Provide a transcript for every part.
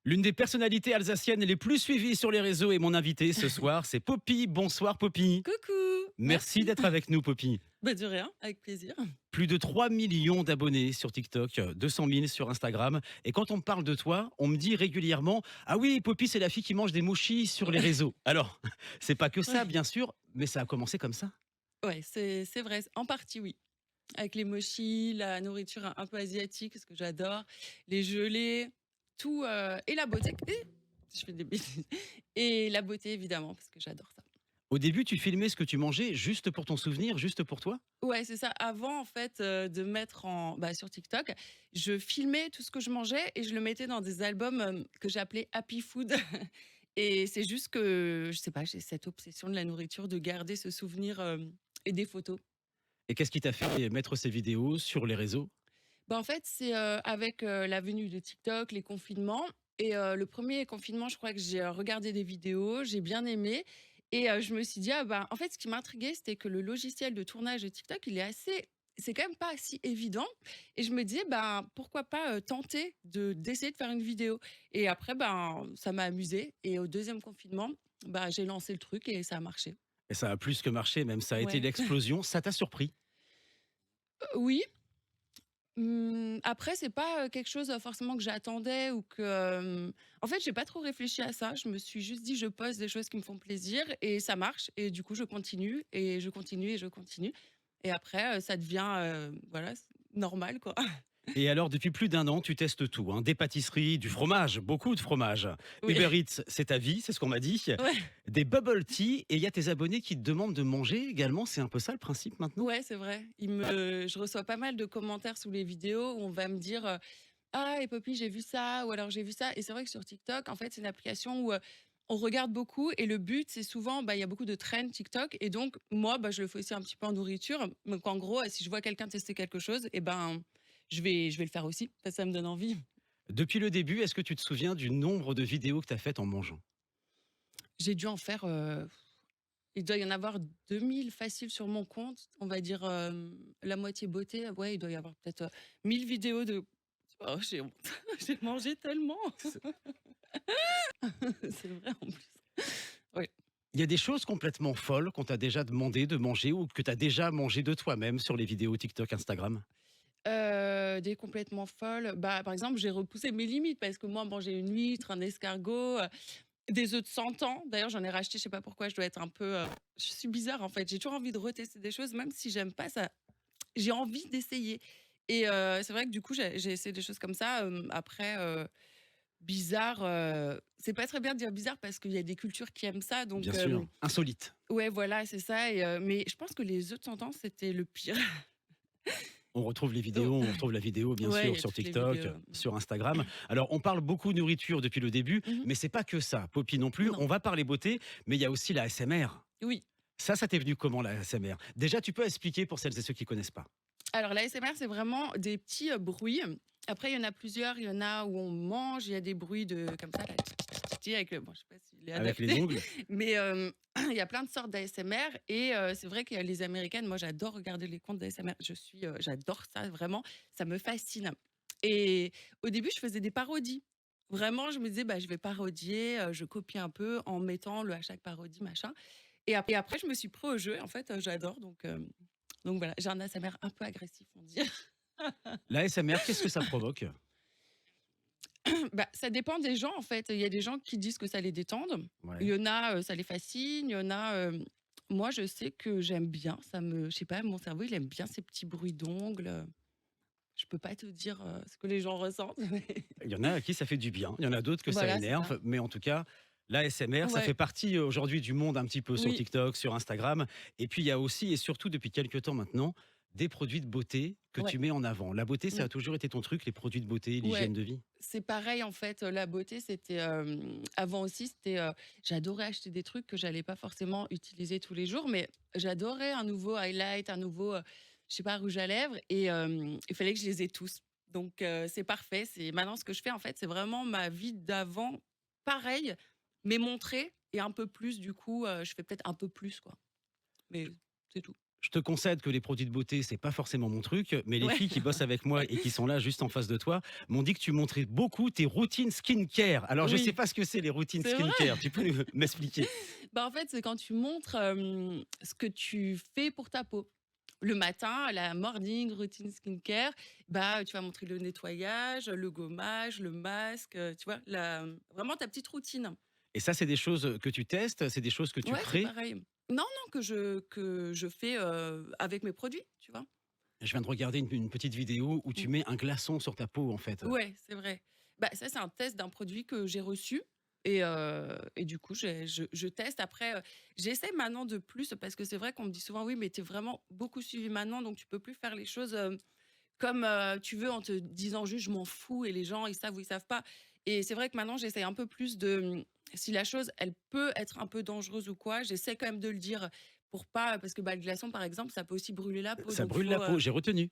L'une des personnalités alsaciennes les plus suivies sur les réseaux est mon invitée ce soir, c'est Poppy. Bonsoir Poppy. Coucou, Merci merci. d'être avec nous Poppy. Bah de rien, avec plaisir. Plus de 3 millions d'abonnés sur TikTok, 200 000 sur Instagram. Et quand on me parle de toi, on me dit régulièrement: ah oui, Poppy, c'est la fille qui mange des mochis sur les réseaux. Alors, c'est pas que ça, Ouais, bien sûr, mais ça a commencé comme ça. ouais, c'est vrai, en partie oui. Avec les mochis, la nourriture un peu asiatique, ce que j'adore, les gelées, tout et la beauté. Et je fais des bêtises. Et la beauté évidemment parce que j'adore ça. Au début, tu filmais ce que tu mangeais juste pour ton souvenir, juste pour toi. Ouais, c'est ça. Avant en fait de mettre en sur TikTok, je filmais tout ce que je mangeais et je le mettais dans des albums que j'appelais Happy Food. Et c'est juste que je sais pas, j'ai cette obsession de la nourriture, de garder ce souvenir et des photos. Et qu'est-ce qui t'a fait mettre ces vidéos sur les réseaux? Bah, en fait, c'est, avec, la venue de TikTok, les confinements et le premier confinement, je crois que j'ai, regardé des vidéos, j'ai bien aimé et je me suis dit: «Ah bah» en fait, ce qui m'intriguait, c'était que le logiciel de tournage de TikTok, il est assez c'est quand même pas si évident et je me disais: «Ben, pourquoi pas, tenter d'essayer de faire une vidéo?» Et après, ben, ça m'a amusée et au deuxième confinement, bah, j'ai lancé le truc et ça a marché. Et ça a plus que marché, même ça a été Ouais. l'explosion. Ça t'a surpris? Oui. Après c'est pas, quelque chose, forcément que j'attendais ou que, en fait, j'ai pas trop réfléchi à ça. Je me suis juste dit: «Je poste des choses qui me font plaisir» et ça marche et du coup je continue et je continue et je continue et après, ça devient, voilà, normal quoi. Et alors, depuis plus d'un an, tu testes tout, hein, des pâtisseries, du fromage, beaucoup de fromage. Oui, Uber Eats, c'est ta vie, c'est ce qu'on m'a dit. ouais, Des bubble tea, et il y a tes abonnés qui te demandent de manger également. C'est un peu ça le principe maintenant? ouais, c'est vrai. Je reçois pas mal de commentaires sous les vidéos où on va me dire, «Ah et Poppy, j'ai vu ça» ou alors «J'ai vu ça» et c'est vrai que sur TikTok, en fait, c'est une application où, on regarde beaucoup et le but, c'est souvent, il y a beaucoup de trends TikTok et donc moi, je le fais aussi un petit peu en nourriture. Donc en gros, si je vois quelqu'un tester quelque chose et ben, je vais le faire aussi, parce que ça me donne envie. Depuis le début, est-ce que tu te souviens du nombre de vidéos que tu as faites en mangeant? J'ai dû en faire, il doit y en avoir 2000 faciles sur mon compte. On va dire, la moitié beauté. Ouais, il doit y avoir peut-être, 1000 vidéos de oh, j'ai honte. J'ai mangé tellement. C'est- C'est vrai en plus. Oui. Il y a des choses complètement folles qu'on t'a déjà demandé de manger ou que tu as déjà mangé de toi-même sur les vidéos TikTok, Instagram? Des complètement folles, par exemple, j'ai repoussé mes limites parce que moi, manger une huître, un escargot, des œufs de 100 ans. D'ailleurs, j'en ai racheté, je sais pas pourquoi, je dois être un peu, je suis bizarre en fait. J'ai toujours envie de retester des choses, même si j'aime pas ça, j'ai envie d'essayer et c'est vrai que du coup, j'ai essayé des choses comme ça, après, bizarre, c'est pas très bien de dire bizarre parce qu'il y a des cultures qui aiment ça Bien donc sûr, insolite. ouais, voilà, c'est ça et mais je pense que les œufs de 100 ans, c'était le pire. On retrouve les Oh, vidéos, on retrouve la vidéo bien ouais, il sûr y a sur toutes les TikTok, vidéos. sur Instagram. Alors on parle beaucoup nourriture depuis le début, Mmh. mais c'est pas que ça, Poppy non plus. Non. On va parler beauté, mais il y a aussi la ASMR. Oui. Ça t'est venu comment la ASMR? Déjà, tu peux expliquer pour celles et ceux qui connaissent pas? Alors l'ASMR, c'est vraiment des petits, bruits. Après, il y en a plusieurs. Il y en a où on mange, il y a des bruits de comme ça là, avec le bon, je sais pas s'il est Avec les adapté, ongles? mais il y a plein de sortes d'ASMR et c'est vrai que les américaines, moi, j'adore regarder les comptes d'ASMR. J'adore ça vraiment, ça me fascine et au début, je faisais des parodies. Vraiment, je me disais: «Bah, je vais parodier», je copie un peu en mettant le hashtag parodie, machin et après, je me suis pris au jeu. En fait, j'adore donc voilà, j'ai un ASMR un peu agressif, on dit. La ASMR, qu'est-ce que ça provoque? Ça dépend des gens, en fait. Il y a des gens qui disent que ça les détende. Il Ouais. y en a, ça les fascine. Il y en a, moi, je sais que j'aime bien. Je sais pas, mon cerveau, il aime bien ces petits bruits d'ongles. Je peux pas te dire, ce que les gens ressentent, mais Il y en a à qui ça fait du bien, il y en a d'autres que ça voilà, c'est ça. énerve, mais en tout cas, l'ASMR, ça fait Ouais, partie aujourd'hui du monde un petit peu sur oui, TikTok, sur Instagram. Et puis il y a aussi, et surtout depuis quelques temps maintenant, des produits de beauté que tu ouais, mets en avant. La beauté, ça mmh, a toujours été ton truc, les produits de beauté, l'hygiène ouais. de vie? C'est pareil, en fait, la beauté, c'était, avant aussi, c'était, j'adorais acheter des trucs que j'allais pas forcément utiliser tous les jours, mais j'adorais un nouveau highlight, un nouveau, je sais pas, rouge à lèvres et il fallait que je les ai tous. Donc c'est parfait. C'est maintenant ce que je fais, en fait, c'est vraiment ma vie d'avant, pareil, mais montré et un peu plus du coup, je fais peut-être un peu plus, quoi, mais c'est tout. Je te concède que les produits de beauté, c'est pas forcément mon truc, mais les Ouais, filles qui bossent avec moi et qui sont là juste en face de toi m'ont dit que tu montrais beaucoup tes routines skincare. Alors je sais oui, pas ce que c'est les routines c'est vrai. skincare, tu peux m'expliquer? Bah, en fait, c'est quand tu montres, ce que tu fais pour ta peau. Le matin, la morning routine skincare, bah, tu vas montrer le nettoyage, le gommage, le masque, tu vois? Vraiment ta petite routine. Et ça, c'est des choses que tu testes, c'est des choses que tu Ouais, c'est crées? pareil. Non, non, que je fais, avec mes produits, tu vois? Je viens de regarder une petite vidéo où Mmh. tu mets un glaçon sur ta peau, en fait. Ouais, c'est vrai. Bah, ça, c'est un test d'un produit que j'ai reçu et du coup, je teste. Après, j'essaie maintenant de plus parce que c'est vrai qu'on me dit souvent: «Oui, mais tu es vraiment beaucoup suivi maintenant, donc tu peux plus faire les choses, comme, tu veux en te disant juste: "Je m'en fous" et les gens, ils savent ou ils savent pas». Et c'est vrai que maintenant, j'essaie un peu plus de, si la chose, elle peut être un peu dangereuse ou quoi, j'essaie quand même de le dire pour pas parce que, bah, le glaçon, par exemple, ça peut aussi brûler la peau, Ça donc brûle la faut, peau, j'ai retenu.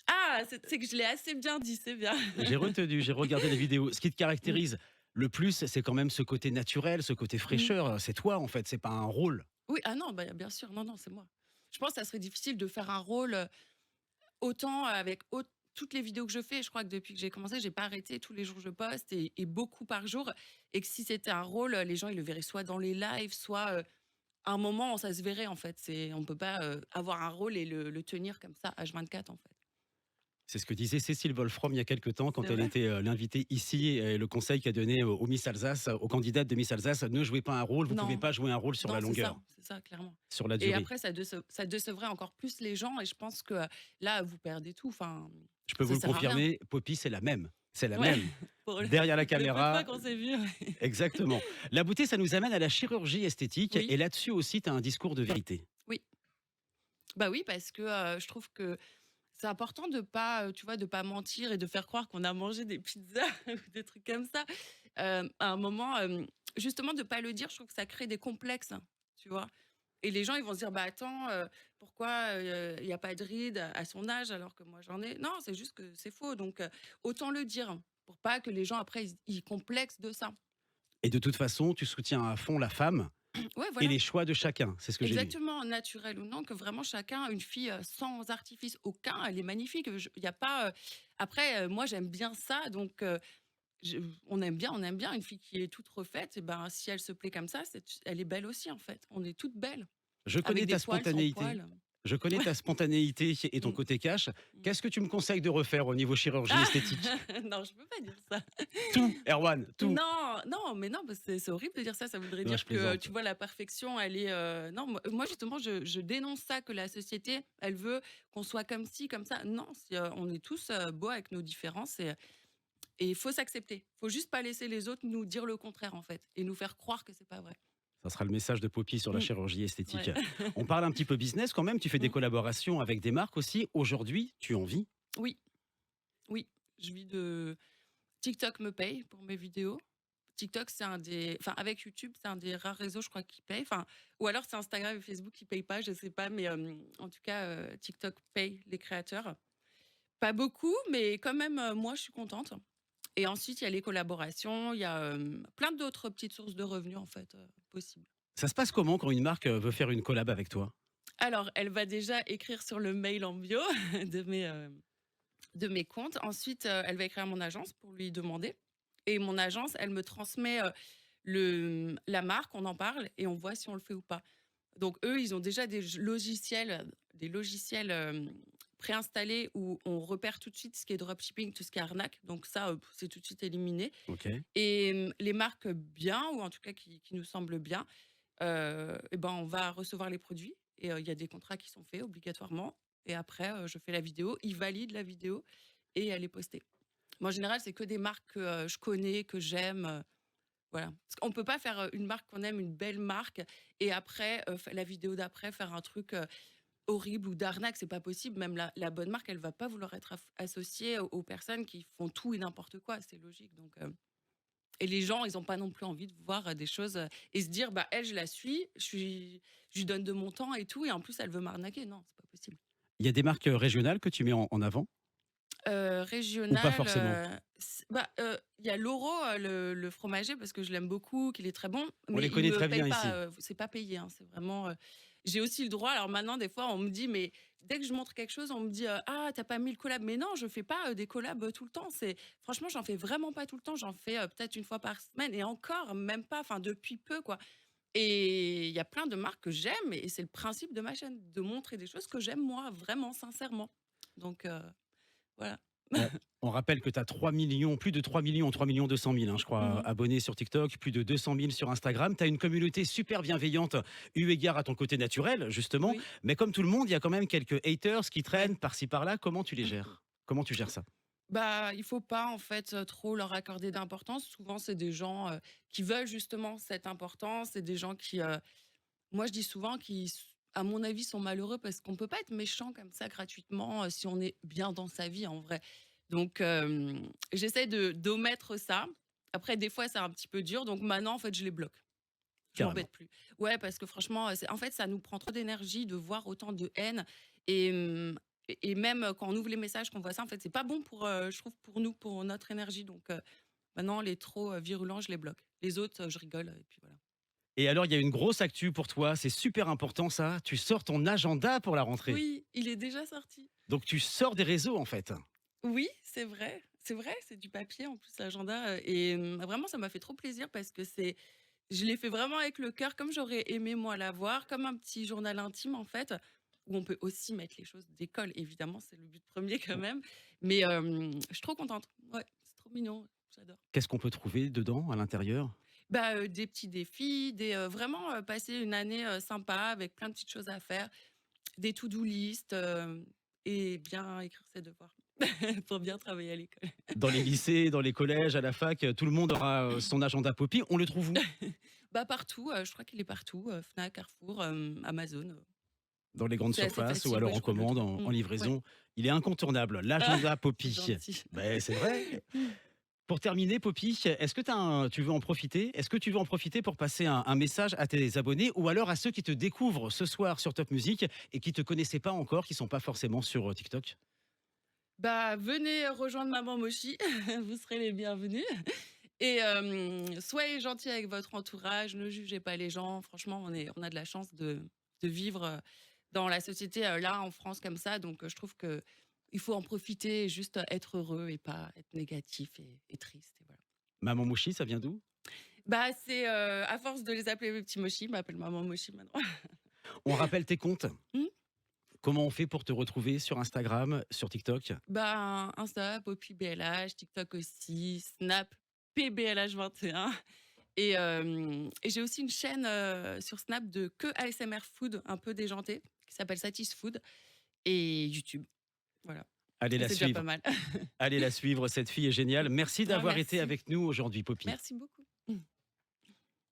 ah! C'est que je l'ai assez bien dit, c'est bien. J'ai retenu, j'ai regardé les vidéos. Ce qui te Mmh. caractérise le plus, c'est quand même ce côté naturel, ce côté Mmh. fraîcheur. C'est toi, en fait, c'est pas un rôle. Oui, ah non, bah, bien sûr, non, non, c'est moi. Je pense que ça serait difficile de faire un rôle, autant avec toutes les vidéos que je fais. Je crois que depuis que j'ai commencé, j'ai pas arrêté. Tous les jours, je poste et beaucoup par jour. Et que si c'était un rôle, les gens, ils le verraient soit dans les lives, soit, à un moment, ça se verrait, en fait. On peut pas, avoir un rôle et le tenir comme ça H24, en fait. C'est ce que disait Cécile Wolfrom il y a quelque temps quand C'est elle vrai? était l'invitée ici et le conseil qu'elle donnait aux Miss Alsace, aux candidates de Miss Alsace, ne jouez pas un rôle, vous pouvez Non, pas jouer un rôle sur la non, longueur, c'est ça, clairement. sur la Et durée. après, ça décevrait encore plus les gens et je pense que, là, vous perdez tout. Enfin, Je peux vous ça le sert à rien. confirmer, Poppy, c'est la même. C'est la Ouais, même. pour Derrière la le peu de fois caméra, qu'on s'est vu, ouais. exactement. La beauté, ça nous amène à la chirurgie esthétique Oui, et là-dessus aussi, tu as un discours de vérité. oui. Bah, oui, parce que, je trouve que c'est important de pas, tu vois, de pas mentir et de faire croire qu'on a mangé des pizzas ou des trucs comme ça. À un moment, justement de pas le dire, je trouve que ça crée des complexes, tu vois? Et les gens, ils vont se dire: «Bah, attends, pourquoi, il y a pas de rides à son âge alors que moi j'en ai?» Non, c'est juste que c'est faux, donc autant le dire pour pas que les gens après ils complexent de ça. Et de toute façon, tu soutiens à fond la femme Ouais, et voilà. les choix de chacun, c'est ce que j'ai lu. Exactement, naturel ou non, que vraiment chacun, une fille, sans artifice aucun, elle est magnifique. Il y a pas, après, moi j'aime bien ça, donc je on aime bien une fille qui est toute refaite et ben, si elle se plaît comme ça, elle est belle aussi en fait. On est toutes belles, Je avec connais des ta poils, sans spontanéité. poils. Je connais ta spontanéité et ton Mmh, côté cash. mmh. Qu'est-ce que tu me conseilles de refaire au niveau chirurgie Ah! esthétique? Non, je peux pas dire ça. Tout, Erwan, tout. Non, non, mais non, parce que c'est horrible de dire ça. Ça voudrait Non, je dire que, plaisante. tu vois, la perfection, elle est, non, moi justement, je dénonce ça, que la société, elle veut qu'on soit comme ci, comme ça. Non, on est tous, beaux avec nos différences et il faut s'accepter. Faut juste pas laisser les autres nous dire le contraire, en fait, et nous faire croire que c'est pas vrai. Ça sera le message de Poppy sur la Mmh, chirurgie esthétique. ouais. On parle un petit peu business quand même. Tu fais des Mmh. collaborations avec des marques aussi. Aujourd'hui, tu en vis. Oui, oui, je vis de TikTok me paye pour mes vidéos. TikTok, c'est un des enfin, avec YouTube, c'est un des rares réseaux, je crois, qui paye. Enfin, ou alors c'est Instagram et Facebook qui payent pas, je sais pas, mais en tout cas, TikTok paye les créateurs. Pas beaucoup, mais quand même, moi, je suis contente. Et ensuite, il y a les collaborations, il y a, plein d'autres petites sources de revenus, en fait, possibles. Ça se passe comment quand une marque veut faire une collab avec toi? Alors, elle va déjà écrire sur le mail en bio de mes comptes. Ensuite, elle va écrire à mon agence pour lui demander et mon agence, elle me transmet, la marque, on en parle et on voit si on le fait ou pas. Donc eux, ils ont déjà des logiciels, préinstallés où on repère tout de suite ce qui est dropshipping, tout ce qui est arnaque. Donc ça, c'est tout de suite éliminé Ok. et les marques bien ou en tout cas qui nous semblent bien, et ben, on va recevoir les produits et il y a des contrats qui sont faits obligatoirement et après, je fais la vidéo, ils valident la vidéo et elle est postée. Mais en général, c'est que des marques que, je connais, que j'aime, voilà. Parce qu'on peut pas faire, une marque qu'on aime, une belle marque et après, la vidéo d'après faire un truc, horrible ou d'arnaque, c'est pas possible. Même la bonne marque, elle va pas vouloir être associée aux personnes qui font tout et n'importe quoi, c'est logique donc et les gens, ils ont pas non plus envie de voir, des choses, et se dire: «Bah, elle, je la suis, je lui donne de mon temps et tout et en plus elle veut m'arnaquer». Non, c'est pas possible. Il y a des marques régionales que tu mets en avant ou pas Régional, forcément? bah, il y a Loro, le fromager parce que je l'aime beaucoup, qu'il est très bon, On mais les il connaît me très paye bien pas, ici. c'est pas payé, hein, c'est vraiment, j'ai aussi le droit. Alors maintenant, des fois, on me dit, mais dès que je montre quelque chose, on me dit, ah, t'as pas mis le collab. Mais non, je fais pas des collabs tout le temps. Franchement, j'en fais vraiment pas tout le temps. J'en fais peut-être une fois par semaine et encore, même pas, enfin, depuis peu, quoi. Et il y a plein de marques que j'aime et c'est le principe de ma chaîne, de montrer des choses que j'aime moi, vraiment, sincèrement. Donc, voilà. On, on rappelle que tu as 3 millions, plus de 3 millions, 3 millions 200 000, je crois, Mhm. abonnés sur TikTok, plus de 200 000 sur Instagram. Tu as une communauté super bienveillante, eu égard à ton côté naturel, justement. Oui, Mais comme tout le monde, il y a quand même quelques haters qui ouais. traînent par-ci par-là. Comment tu les gères? Comment tu gères ça? Bah, il faut pas en fait, trop leur accorder d'importance. Souvent, c'est des gens, qui veulent justement cette importance. C'est des gens qui, moi je dis souvent qui à mon avis, sont malheureux parce qu'on peut pas être méchant comme ça gratuitement, si on est bien dans sa vie en vrai. Donc j'essaie de d'omettre ça. Après des fois, c'est un petit peu dur, donc maintenant en fait, je les bloque. Je Carrément. m'embête plus. Ouais, parce que franchement, en fait, ça nous prend trop d'énergie de voir autant de haine et et même, quand on ouvre les messages, qu'on voit ça, en fait, c'est pas bon pour, je trouve pour nous, pour notre énergie donc maintenant les trop, virulents, je les bloque. Les autres, je rigole et puis voilà. Et alors, il y a une grosse actu pour toi. C'est super important, ça. Tu sors ton agenda pour la rentrée. Oui, il est déjà sorti. Donc, tu sors des réseaux, en fait. Oui, c'est vrai, c'est du papier en plus l'agenda, et vraiment ça m'a fait trop plaisir parce que c'est je l'ai fait vraiment avec le cœur comme j'aurais aimé moi l'avoir, comme un petit journal intime en fait, où on peut aussi mettre les choses d'école évidemment, c'est le but premier quand même, mais je suis trop contente. Ouais, c'est trop mignon, j'adore. Qu'est-ce qu'on peut trouver dedans, à l'intérieur? Bah, des petits défis, vraiment, passer une année, sympa avec plein de petites choses à faire, des to-do list, et bien écrire ses devoirs pour bien travailler à l'école. Dans les lycées, dans les collèges, à la fac, tout le monde aura son agenda Poppy. On le trouve où? Bah, partout, je crois qu'il est partout, Fnac, Carrefour, Amazon, Dans les grandes c'est assez surfaces ou facile, alors ouais, en je crois de le commande, trouver. en Ouais. livraison. Il est incontournable, Ah! l'agenda C'est Poppy. gentil. Ben, c'est vrai. Pour terminer, Poppy, est-ce que tu veux en profiter? Est-ce que tu veux en profiter pour passer un message à tes abonnés ou alors à ceux qui te découvrent ce soir sur Top Music et qui te connaissaient pas encore, qui sont pas forcément sur TikTok? Bah, venez rejoindre Maman Mochi, vous serez les bienvenus et soyez gentils avec votre entourage, ne jugez pas les gens. Franchement, on a de la chance de vivre, dans la société, là, en France comme ça, donc je trouve que il faut en profiter et juste être heureux et pas être négatif et triste et voilà. Maman Mouchi, ça vient d'où? Bah, c'est, à force de les appeler mes petits Mochi, ils m'appellent Maman Mochi maintenant. On rappelle tes comptes. Mmh. Comment on fait pour te retrouver sur Instagram, sur TikTok? Bah, Insta, Poppy BLH, TikTok aussi, Snap, PBLH21 et j'ai aussi une chaîne, sur Snap de que ASMR food un peu déjantée, qui s'appelle Satis Food et YouTube. Voilà Allez et la c'est déjà pas suivre. mal. Allez la suivre, cette fille est géniale. Merci Ah d'avoir été merci. avec nous aujourd'hui, Poppy. Merci beaucoup.